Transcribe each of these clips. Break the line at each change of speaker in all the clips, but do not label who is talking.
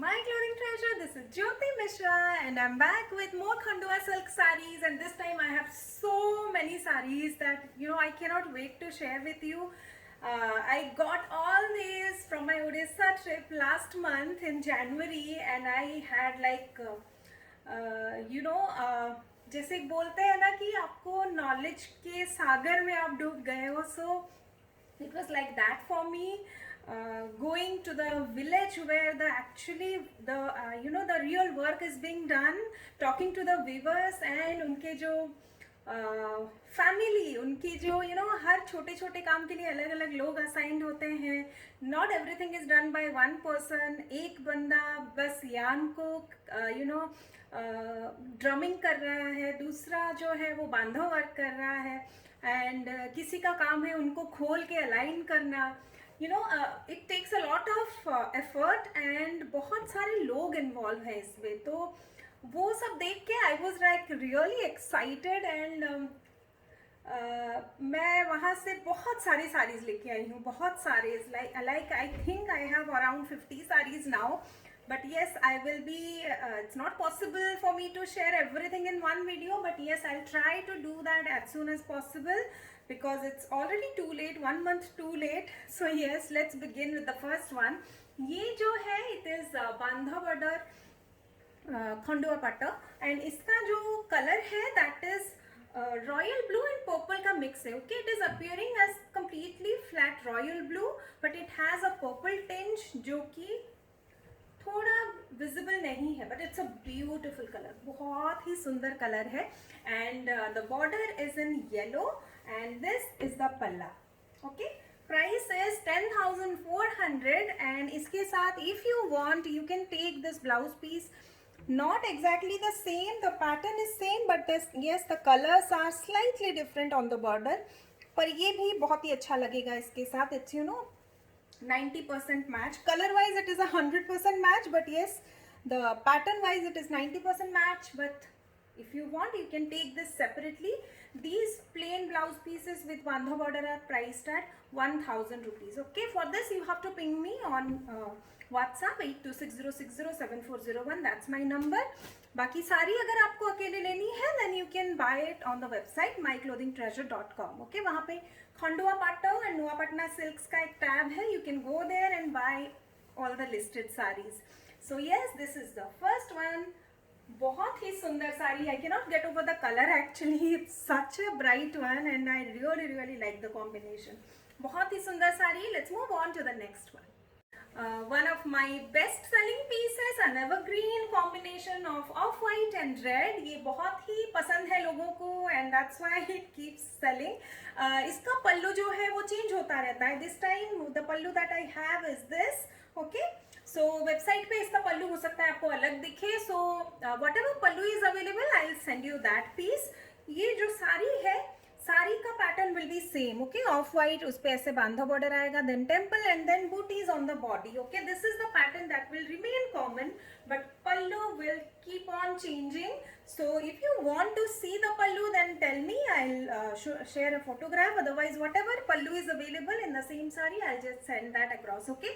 My clothing treasure. This is Jyoti Mishra and I'm back with more Khandua silk sarees, and this time I have so many sarees that I cannot wait to share with you. I got all these from my Odisha trip last month in January, and I had like जैसे बोलते हैं ना कि आपको knowledge के सागर में आप डूब गए हो, सो it was like that for me. Going to the village where the actually the the real work is being done, talking to the weavers and उनके जो फैमिली, उनकी जो हर छोटे छोटे काम के लिए अलग अलग लोग असाइंड होते हैं. Not everything is done by one person. एक बंदा बस यान को ड्रमिंग कर रहा है, दूसरा जो है वो बांधो वर्क कर रहा है, एंड किसी का काम है उनको खोल के अलाइन करना. It takes a lot of effort and बहुत सारे लोग इन्वॉल्व हैं इसमें. तो वो सब देख के I was like really excited, and मैं वहाँ से बहुत सारी साड़ीज़ लेके आई हूँ, बहुत सारे. Like I think I have around 50 saris now. But yes, I will be, it's not possible for me to share everything in one video, but yes, I'll try to do that as soon as possible because it's already too late, 1 month too late. So yes, let's begin with the first one. ये जो है, it is Bandha border Khandua patta, and इसका जो color है that is royal blue and purple का mix है. Okay, it is appearing as completely flat royal blue, but it has a purple tinge जो कि थोड़ा विजिबल नहीं है, but it's a beautiful colour. बहुत ही सुंदर कलर है. And the border is in yellow and this is the palla. Okay, price is 10,400. And इसके साथ if you want you can take this blouse piece. Not exactly the same, the pattern is same, but this, yes, the colors are slightly different on the border. पर ये भी बहुत ही अच्छा लगेगा इसके साथ. It's 90% match. Color wise it is 100% match, but yes, the pattern wise it is 90% match. But if you want, you can take this separately. These plain blouse pieces with bandha border are priced at 1,000 rupees. Okay, for this you have to ping me on WhatsApp 8260607401. that's my number. बाकी सारी अगर आपको अकेले लेनी है then you can buy it on the website myclothingtreasure.com. okay, वहाँ पे Khandua पाट्टा and Nuapatna silks का एक टैब है. you can go there and buy all the listed sarees. so yes, this is the first one. बहुत ही सुंदर sari. I cannot get over the color actually. it's such a bright one and I really like the combination. बहुत ही सुंदर sari. let's move on to the next one. One of my best selling pieces, an evergreen combination of off-white and red. ये बहुत ही पसंद है लोगों को and that's why it keeps selling. इसका पल्लू जो है वो चेंज होता रहता है. This time the pallu that I have is this. Okay, so website पे इसका पल्लू हो सकता है आपको अलग दिखे. So whatever pallu is available, I'll send you that piece. ये जो साड़ी है, साड़ी का pattern will be same. Okay, off white, उस पे ऐसे बांधा बॉर्डर आएगा, देन टेम्पल एंड देन बूटीज on the body. Okay, this is the pattern that will remain common, but pallu will keep on changing. So if you want to see the pallu then tell me, I will share a photograph. Otherwise whatever pallu is available in the same sari, I will just send that across. Okay,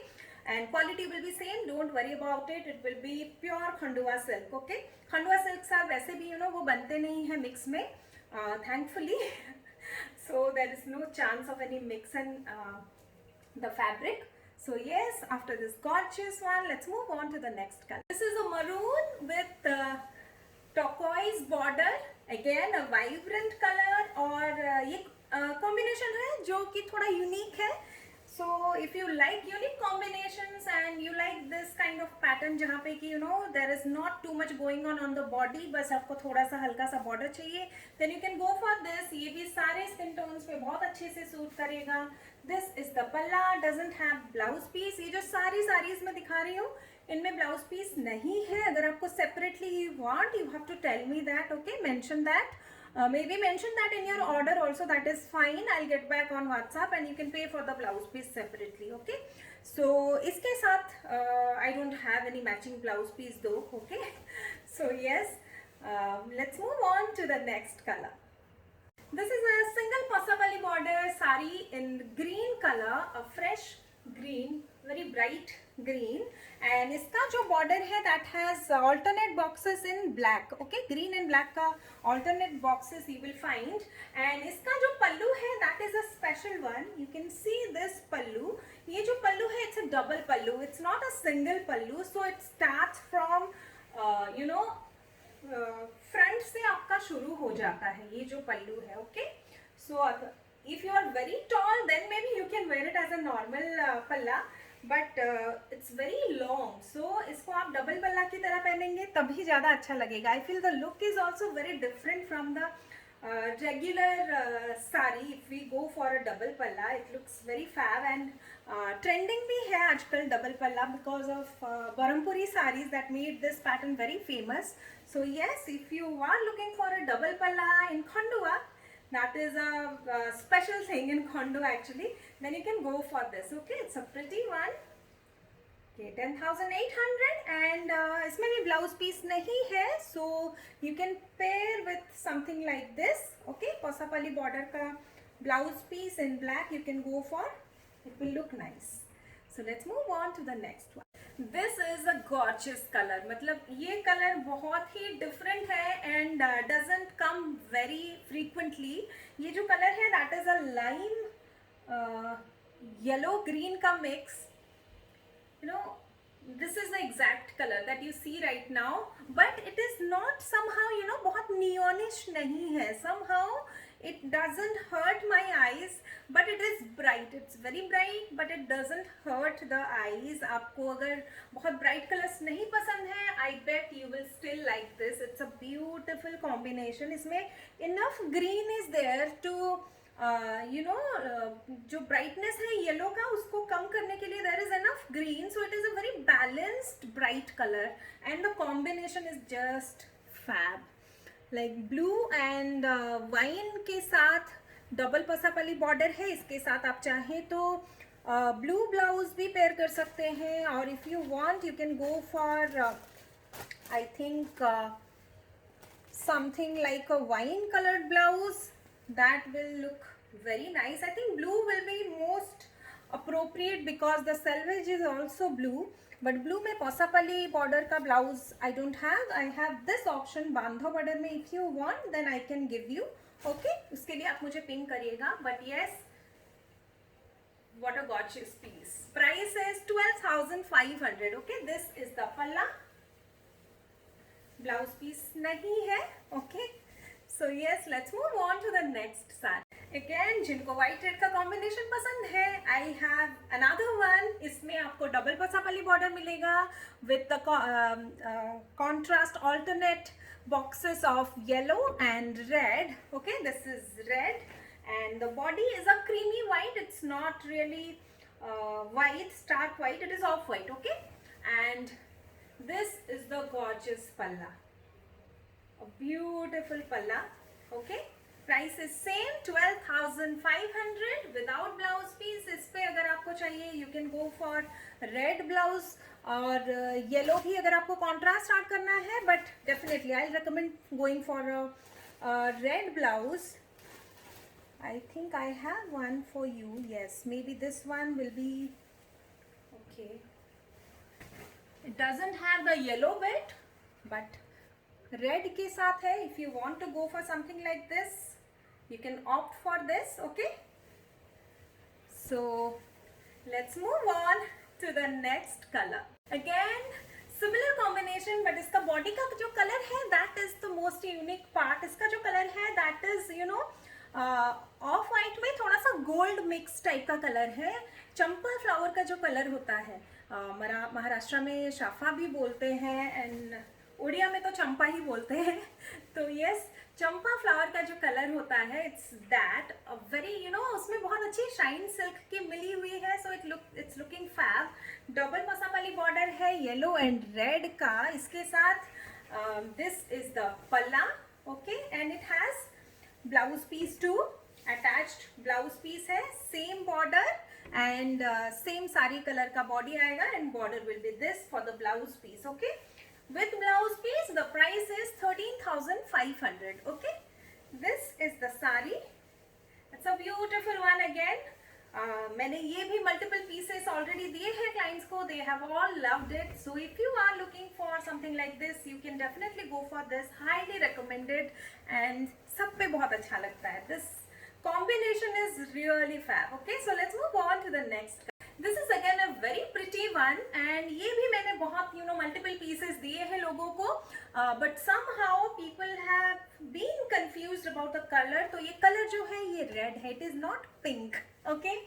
and quality will be same, don't worry about it. it will be pure Khandua silk. okay, Khandua silk साथ वैसे भी वो बनते नहीं है mix में, thankfully. so there is no chance of any mix in the fabric. so yes, after this gorgeous one, let's move on to the next color. This is a maroon with turquoise border. again a vibrant color, और ये combination है जो कि थोड़ा unique है. so if you like unique combinations and you like this kind of pattern जहाँ पे कि there is not too much going on the body, बस आपको थोड़ा सा हल्का सा border चाहिए, then you can go for this. ये भी सारे skin tones पे बहुत अच्छे से सूट करेगा. this is the palla, doesn't have blouse piece. ये जो सारी साड़ीज मैं दिखा रही हूँ इनमें ब्लाउज पीस नहीं है. अगर आपको separately you want, you have to tell me that. okay, mention that. maybe mention that in your order also, that is fine. I'll get back on WhatsApp and you can pay for the blouse piece separately. okay, so इसके साथ I don't have any matching blouse piece though. okay, so yes, let's move on to the next color. This is a single pasapali border sari in green color, a fresh green, very bright green, and इसका जो border है that has alternate boxes in black. Okay, green and black का alternate boxes you will find. And इसका जो पल्लू है that is a special one. You can see this पल्लू. ये जो पल्लू है it's a double pallu. It's not a single pallu. So it starts from front से आपका शुरू हो जाता है ये जो पल्लू है. Okay, so if you are very tall then maybe you can wear it as a normal पल्ला, बट इट्स वेरी लॉन्ग, सो इसको आप डबल पल्ला की तरह पहनेंगे तभी ज़्यादा अच्छा लगेगा. I feel the look is also very different from the regular sari. If we go for a double palla it looks very fab, and trending भी है आजकल double palla because of Berhampuri saris that made this pattern very famous. So yes, if you are looking for a double palla in Khandua, that is a special thing in Khondo actually, then you can go for this. Okay, it's a pretty one. Okay, 10,800, and इसमें भी blouse piece नहीं है, so you can pair with something like this. Okay, posapali border का blouse piece in black you can go for. It will look nice. So let's move on to the next one. This is a gorgeous color. मतलब ये colour बहुत ही different है and doesn't come very frequently. ये जो colour है that is a lime yellow green का mix. You know, this is the exact color that you see right now, but it is not somehow, बहुत neonish नहीं है. Somehow it doesn't hurt my eyes, but it is bright. It's very bright, but it doesn't hurt the eyes. आपको अगर बहुत bright colors नहीं पसंद है, I bet you will still like this. It's a beautiful combination. इसमें enough green is there to जो brightness है yellow का उसको कम करने के लिए there is enough green, so it is a very balanced bright color, and the combination is just fab. Like blue and wine के साथ डबल पसापली बॉर्डर है. इसके साथ आप चाहें तो ब्लू ब्लाउज भी पेयर कर सकते हैं, और if you want you can go for I think something like a wine colored blouse. That will look very nice. I think blue will be most appropriate because the selvage is also blue, but blue में posapali border का blouse I don't have. I have this option बांधो border में. If you want then I can give you. Okay, उसके लिए आप मुझे ping करिएगा. But yes, what a gorgeous piece. Price is 12,500. Okay, this is the palla. Blouse piece नहीं है. Okay. So yes, let's move on to the next saree. Again, जिनको white red का combination पसंद है, I have another one. इसमें आपको double पसापली border मिलेगा with the contrast alternate boxes of yellow and red. Okay, this is red, and the body is a creamy white. It's not really white, stark white. It is off white. Okay, and this is the gorgeous palla. A beautiful palla. Okay, price is same 12,500 without blouse piece. इस पे अगर आपको चाहिए you can go for red blouse, और yellow भी अगर आपको contrast start करना है, but definitely I'll recommend going for a red blouse. I think I have one for you. Yes, maybe this one will be okay. It doesn't have the yellow bit, but red के साथ है. If you want to go for something like this, you can opt for this. Okay, so let's move on to the next color. Again, similar combination, but इसका body का जो color है that is the most unique part. इसका जो color है that is of white में थोड़ा सा गोल्ड मिक्स टाइप का कलर है. चंपा फ्लावर का जो कलर होता है, महाराष्ट्र में शाफा भी बोलते हैं, एंड उड़िया में तो चंपा ही बोलते हैं. तो यस, चंपा फ्लावर का जो कलर होता है इट्स दैट वेरी उसमें बहुत अच्छी शाइन सिल्क की मिली हुई है. So it's looking fab. Double Masapali border है येलो एंड रेड का. इसके साथ this is the palla. Okay, and it has blouse piece too. Attached blouse piece है, same border and same sari colour का बॉडी आएगा, and border will be this for the blouse piece. Okay, with blouse piece the price is 13,500. okay, this is the sari. It's a beautiful one. Again, मैंने ये भी multiple pieces already दिए हैं clients को, they have all loved it. So if you are looking for something like this you can definitely go for this, highly recommended and सब पे बहुत अच्छा लगता है. This combination is really fab. Okay, so let's move on to the next. This is again a very pretty one and ये भी मैंने बहुत multiple pieces दिए हैं लोगों को, but somehow people have been confused about the color. तो ये color जो है ये red है, it is not pink. Okay,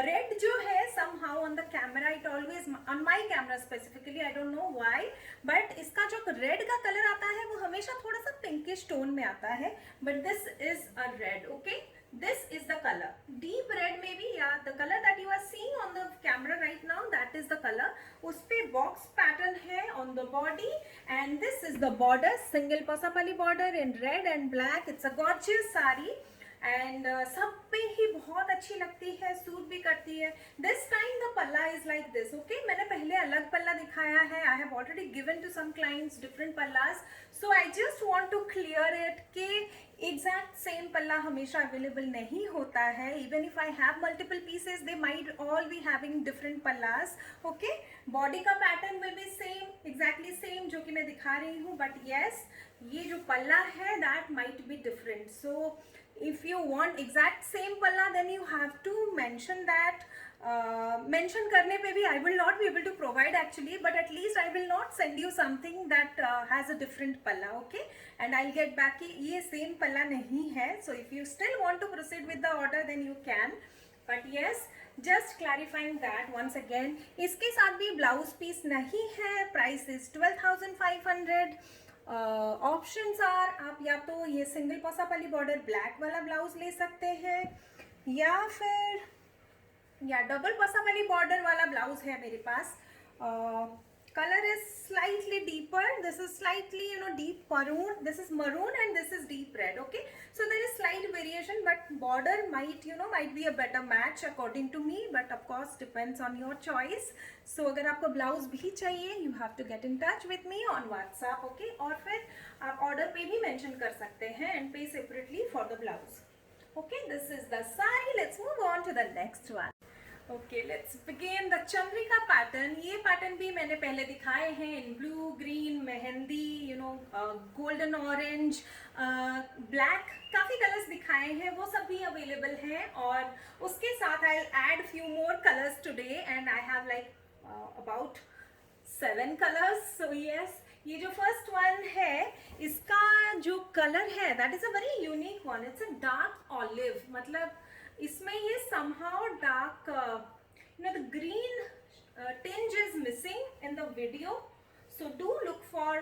red जो है somehow on the camera, it always on my camera specifically, I don't know why, but इसका जो red का color आता है वो हमेशा थोड़ा सा pinkish tone में आता है, but this is a red. Okay, this is the color, deep red maybe, yeah, the color that you are seeing on the camera right now, that is the color. उस पे box pattern है on the body and this is the border, single pasapali border in red and black. It's a gorgeous saree and सब पे ही बहुत अच्छी लगती है, suit भी करती है. This time the palla is like this. Okay, मैंने पहले अलग पल्ला दिखाया है. I have already given to some clients different pallas, so I just want to clear it कि exact same पल्ला हमेशा available नहीं होता है. Even if I have multiple pieces, they might all be having different pallas. Okay, body का pattern will be same, exactly same जो कि मैं दिखा रही हूँ, but yes, ये जो पल्ला है that might be different. So if you want exact same palla then you have to mention that. Mention करने पे भी I will not be able to provide actually, but at least I will not send you something that has a different palla. Okay, and I'll get back कि ये same palla नहीं है. So if you still want to proceed with the order then you can, but yes, just clarifying that once again. इसके साथ भी blouse piece नहीं है. Price is 12,500. Options are, आप या तो ये सिंगल पोसापली बॉर्डर ब्लैक वाला ब्लाउज ले सकते हैं या फिर या डबल पोसापली बॉर्डर वाला ब्लाउज है मेरे पास. Colour is slightly deeper, this is slightly deep maroon, this is maroon and this is deep red. Okay, so there is slight variation but border might be a better match according to me, but of course depends on your choice. So अगर आपको blouse भी चाहिए you have to get in touch with me on WhatsApp. Okay, और फिर आप order पे भी mention कर सकते हैं and pay separately for the blouse. Okay, this is the saree. Let's move on to the next one. Okay, let's begin the Chandrika pattern. ये pattern भी मैंने पहले दिखाए हैं in blue, green, mehndi, golden orange, black, काफ़ी कलर्स दिखाए हैं, वो सब भी अवेलेबल हैं. और उसके साथ I'll add few more colors today and I have like about 7 colors. So yes, ये जो फर्स्ट वन है इसका जो कलर है that is a very unique one. It's a dark olive, मतलब इसमें ये somehow dark, the green tinge is missing in the video. So do look for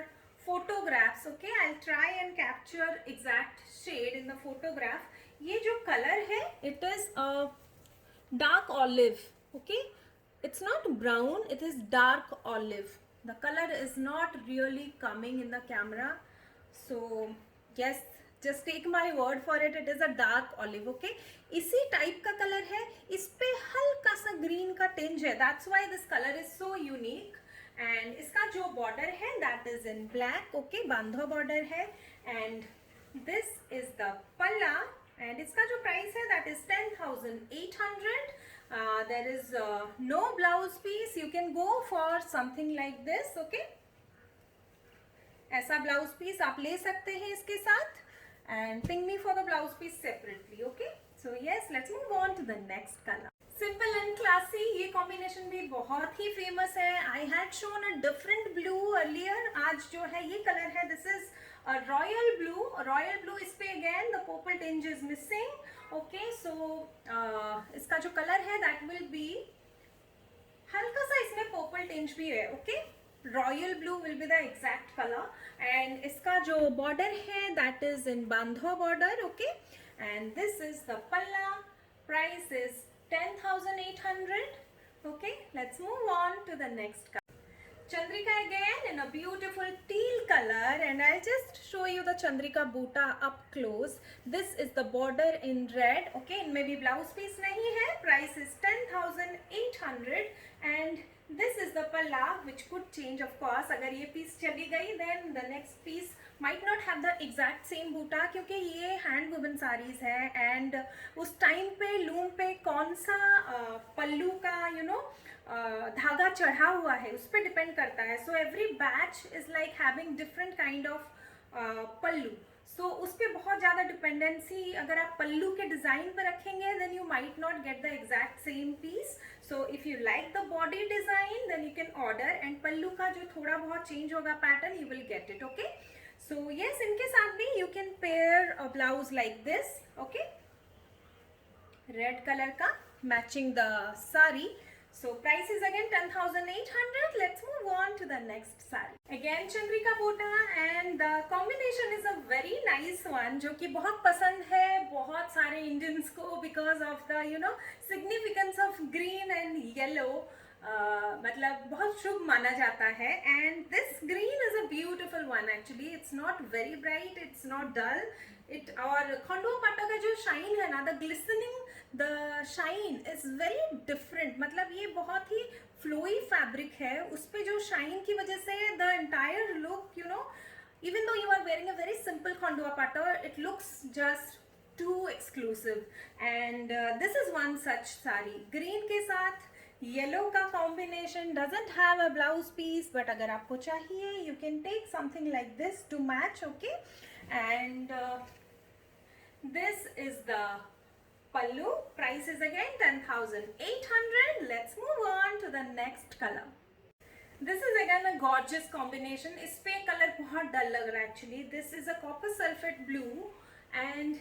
photographs. Okay, I'll try and capture exact shade in the photograph. ये जो color है it is a dark olive. Okay, it's not brown, it is dark olive. The color is not really coming in the camera, so yes, just take my word for it, it is a dark olive. Okay, इसी type का colour है, इस पे हल्का सा green का tinge है, that's why this color is so unique. and इसका जो बॉर्डर है that is in black. Okay, बांधो बॉर्डर है and this is the पल्ला and इसका जो प्राइस है that is 10,800. There is no blouse piece. You can go for something like this. Okay, ऐसा ब्लाउज पीस आप ले सकते हैं इसके साथ and ping me for the blouse piece separately. Okay, so yes, let's move on to the next color. Simple and classy, ये combination भी बहुत ही famous है. I had shown a different blue earlier. आज जो है ये color है, this is a royal blue. Royal blue इस पे again the purple tinge is missing. Okay, so इसका जो color है that will be हल्का सा इसमें purple tinge भी है. Okay, royal blue will be the exact color and इसका जो border है that is in बांधो border. Okay, and this is the palla. Price is 10,800. Okay, let's move on to the next color. Chandrika again in a beautiful teal color and I'll just show you the Chandrika boota up close. This is the border in red. Okay, इनमें भी blouse piece नहीं है. Price is 10,800 and this is the palla, which could change of course. अगर ये piece चली गई then the next piece might not have the exact same बूटा, क्योंकि ये hand woven sarees है and उस time पे loom पे कौन सा पल्लू का धागा चढ़ा हुआ है उस पर डिपेंड करता है. So every batch is like having different kind of pallu. So उस पर बहुत ज़्यादा डिपेंडेंसी, अगर आप पल्लू के डिज़ाइन पर रखेंगे then you might not get the exact same piece. So if you like the body design then you can order, and पल्लू का जो थोड़ा बहुत चेंज होगा pattern you will get it. Okay, so yes, इनके साथ भी you can pair a blouse like this. Okay, red color का matching the sari. So price is again 10,800. Let's move on to the next sari. Again Chandrika boota, and the combination is a very nice one जो कि बहुत पसंद है बहुत सारे Indians को because of the significance of green and yellow. मतलब बहुत शुभ माना जाता है, and this green is a beautiful one actually. It's not very bright, it's not dull. और खंडवा पाटा का जो शाइन है ना, the glistening, the shine is very different. मतलब ये बहुत ही फ्लोई फैब्रिक है, उस पे जो शाइन की वजह से the entire look, even though you are wearing a very simple Khandwa पाटा, it looks just too exclusive. And this is one such sari. Green के साथ येलो का combination doesn't have a blouse piece, but अगर आपको चाहिए you can take something like this to match. Okay, and this is the pallu. Price is again 10,800. Let's move on to the next color. This is again a gorgeous combination. इस पे colour बहुत डल लग रहा है actually. This is a copper sulphate blue and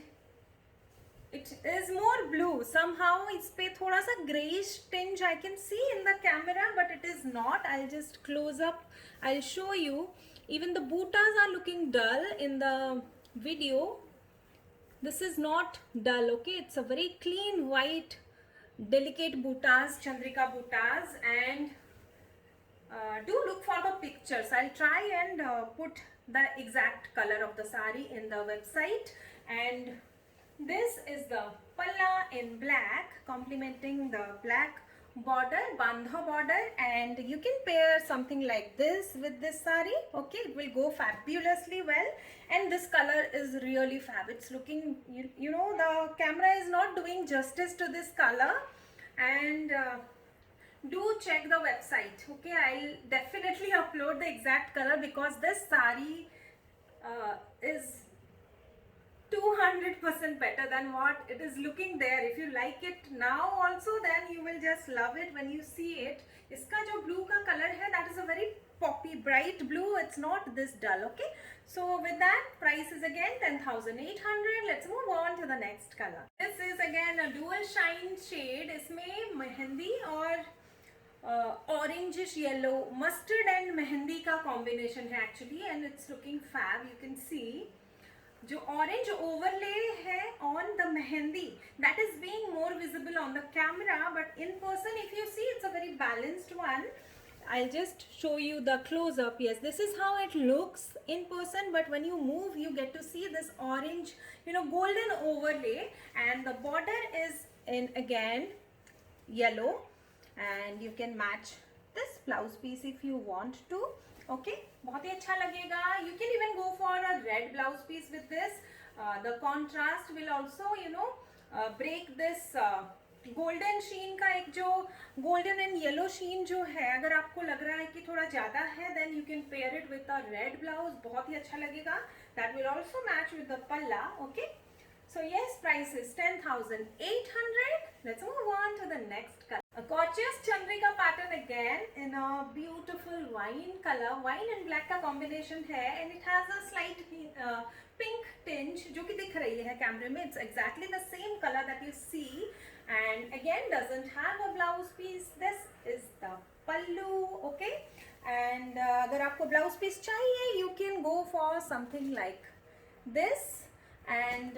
it is more blue. Somehow इस पे थोड़ा सा grayish tinge I can see in the camera, but it is not. I'll just close up. I'll show you. Even the bootas are looking dull in the video. This is not dull. Okay, it's a very clean white delicate bootas, Chandrika bootas, and do look for the pictures. I'll try and put the exact color of the sari in the website. And this is the palla in black, complementing the black border, bandha border, and you can pair something like this with this sari. Okay, it will go fabulously well, and this color is really fab. It's looking, the camera is not doing justice to this color, and do check the website. Okay, I'll definitely upload the exact color because this sari is 200% better than what it is looking there. If you like it now also, then you will just love it when you see it. इसका जो blue का color है, that is a very poppy bright blue. It's not this dull. Okay, so with that, price is again 10,800. Let's move on to the next color. This is again a dual shine shade. इसमें मेहंदी और orangish yellow, mustard and mehndi का combination है actually, and it's looking fab. You can see जो orange overlay है on the mehendi, that is being more visible on the camera, but in person if you see, it's a very balanced one. I'll just show you the close up. Yes, this is how it looks in person, but when you move you get to see this orange, golden overlay, and the border is in again yellow, and you can match this blouse piece if you want to. Okay, बहुत ही अच्छा लगेगा. You can even go for a red blouse piece with this. The contrast will also break this golden sheen का एक जो golden and yellow sheen जो है, अगर आपको लग रहा है कि थोड़ा ज़्यादा है, then you can pair it with a red blouse. बहुत ही अच्छा लगेगा. That will also match with the palla. Okay, so yes, price is 10,800. Let's move on to the next color. A gorgeous Chandrika pattern again in a beautiful wine color. Wine and black का combination है, and it has a slight pink tinge जो कि दिख रही है कैमरे में. It's exactly the same color that you see, and again doesn't have a blouse piece. This is the pallu. Okay, and अगर आपको blouse piece चाहिए, you can go for something like this. And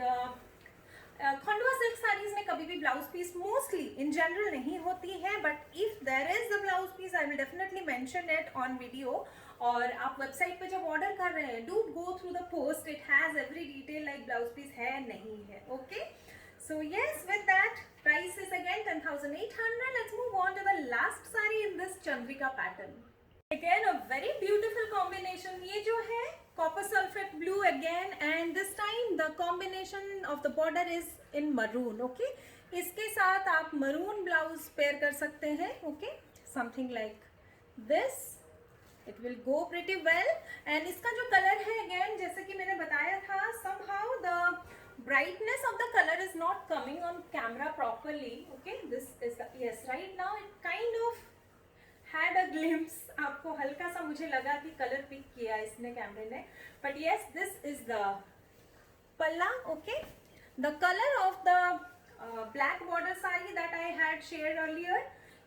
Khandwa silk saris में कभी भी blouse piece mostly in general नहीं होती है, but if there is a blouse piece I will definitely mention it on video. और आप वेबसाइट पे जब ऑर्डर कर रहे हैं, do go through the post. It has every detail like blouse piece है नहीं है. Okay, So yes, with that, price is again 10,800. Let's move on to the last saree in this Chandrika pattern. Again a very beautiful combination. ये जो है copper sulphate blue again, and this time the combination of the border is in maroon. Okay, इसके साथ आप maroon blouse pair कर सकते हैं. Okay, something like this. It will go pretty well. And इसका जो color है again, जैसे कि मैंने बताया था, somehow the brightness of the color is not coming on camera properly. Okay, this is the, yes, right now it kind of had a glimpse. आपको हल्का सा मुझे लगा कि कलर पिक किया इसने कैमरे ने, but yes, this is the palla. Okay, the color of the black border saree that I had shared earlier,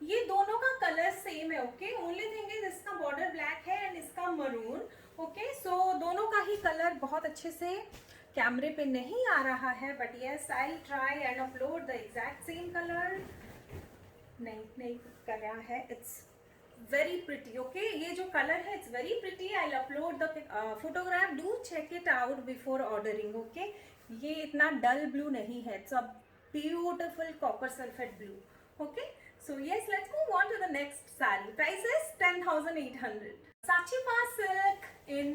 ये दोनों का कलर सेम है. ओके, ओनली थिंग इज इसका बॉर्डर ब्लैक है एंड इसका मरून. ओके, सो दोनों का ही कलर बहुत अच्छे से कैमरे पे नहीं आ रहा है, but yes, I will try and upload the exact same colour. नहीं कर रहा है. It's very pretty. ओके, ये जो कलर है it's very pretty. I will upload the photograph. Do check it out before ordering. Okay, ये इतना dull blue नहीं है. It's a beautiful copper sulphate blue. Okay, so yes, let's move on to the next saree. Price is 10,800. Sachiva silk in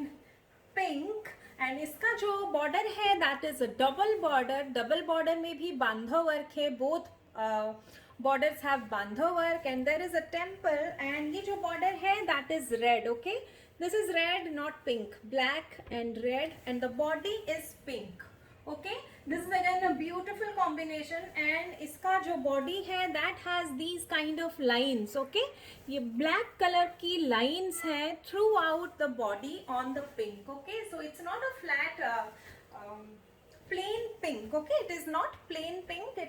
pink, and इसका जो border है that is a double border. Double border में भी बांधा work है. Both borders have बांधा work, and there is a temple, and ये जो border है that is red. Okay, this is red, not pink. Black and red, and the body is pink. Okay, this is again a beautiful combination, and इसका जो body है that has these kind of lines. Okay, ये black color की lines है throughout the body on the pink. Okay, so it's not a flat plain pink. Okay, it is not plain pink.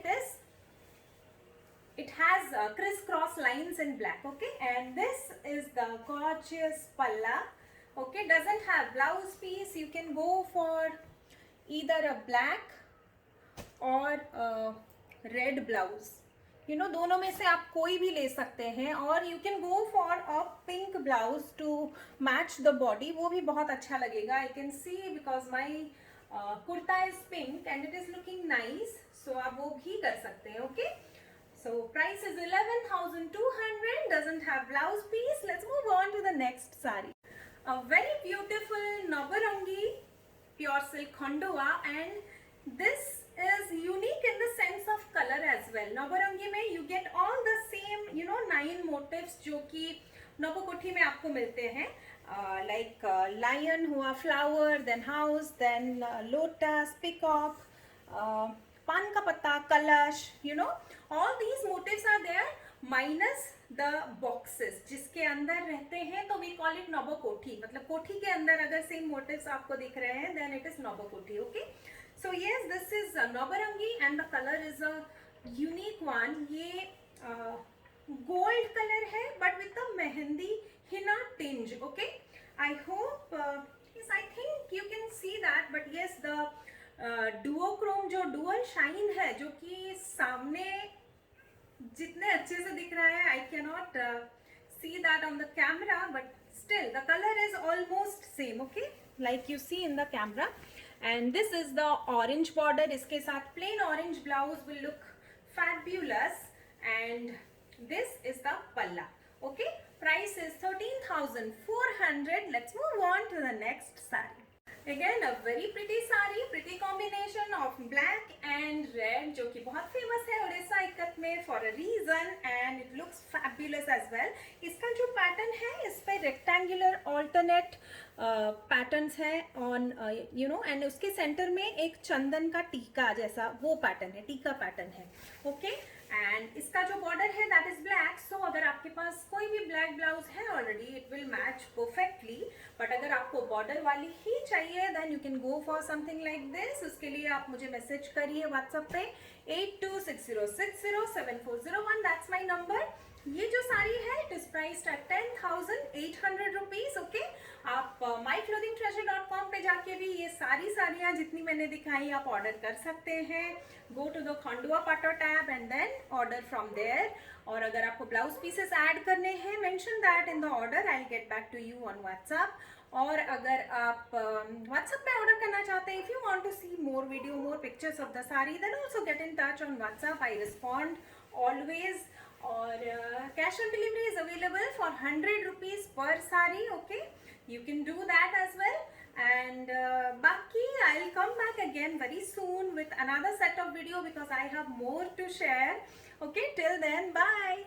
It has crisscross lines in black. Okay, and this is the gorgeous palla. Okay, doesn't have blouse piece. You can go for either a black or a red blouse. You know, दोनों में से आप कोई भी ले सकते हैं. और you can go for a pink blouse to match the body. वो भी बहुत अच्छा लगेगा. I can see because my kurta is pink and it is looking nice. So आप वो भी कर सकते हैं. Okay, so price is 11,200. Doesn't have blouse piece. Let's move on to the next saree. A very beautiful Nabarangi pure silk khondua, and this is unique in the sense of color as well. Nabarangi में you get all the same, you know, 9 motifs जो कि नवकोठी में आपको मिलते हैं. Like lion हुआ, flower, then house, then lotus, peacock, पान का पत्ता, कलश. You know, all these motifs are there minus the boxes जिसके अंदर रहते हैं. तो we call it नवकोठी. मतलब कोठी के अंदर अगर सेम motifs आपको दिख रहे हैं then it is नवकोठी. Okay, so yes, this is Nabarangi and the color is a unique one. ये gold color है but with the mehendi henna tinge. Okay, I hope yes, I think you can see that, but yes, the duochrome जो dual shine है जो कि सामने जितने अच्छे से दिख रहा है, I cannot see that on the camera, but still the color is almost same. Okay, like you see in the camera. And this is the orange border. इसके साथ plain orange blouse will look fabulous, and this is the palla. Okay, price is 13,400. Let's move on to the next saree. Again a very pretty saree, pretty combination of black and red जो कि बहुत famous है उड़ीसा इक्कत में for a reason, and it looks fabulous as well. इसका जो pattern है इस पे rectangular alternate patterns है on you know, and उसके center में एक चंदन का टीका जैसा वो pattern है, टीका pattern है. Okay, and इसका जो border है that is black. So अगर आपके पास कोई भी black blouse है already, it will match perfectly. But अगर आपको border वाली ही चाहिए then you can go for something like this. उसके लिए आप मुझे मैसेज करिए WhatsApp पे 8260607401. That's my number. ये जो साड़ी है it is priced at 10,800 rupees. Okay, आप myclothingtreasure.com पे जाके भी ये सारी साड़ियाँ जितनी मैंने दिखाई आप ऑर्डर कर सकते हैं. Go to the Khandua Pato tab and then order from there. और अगर आपको ब्लाउज पीसेस ऐड करने हैं, mention that in the order, I will get back to you on WhatsApp. और अगर आप व्हाट्सएप में ऑर्डर करना चाहते हैं, if you want to see more video, more pictures of the sari, then also get in touch on WhatsApp. I respond always. और cash on delivery is available for 100 rupees पर sari. Okay, you can do that as well. And baki I'll come back again very soon with another set of video because I have more to share. Okay, till then, bye.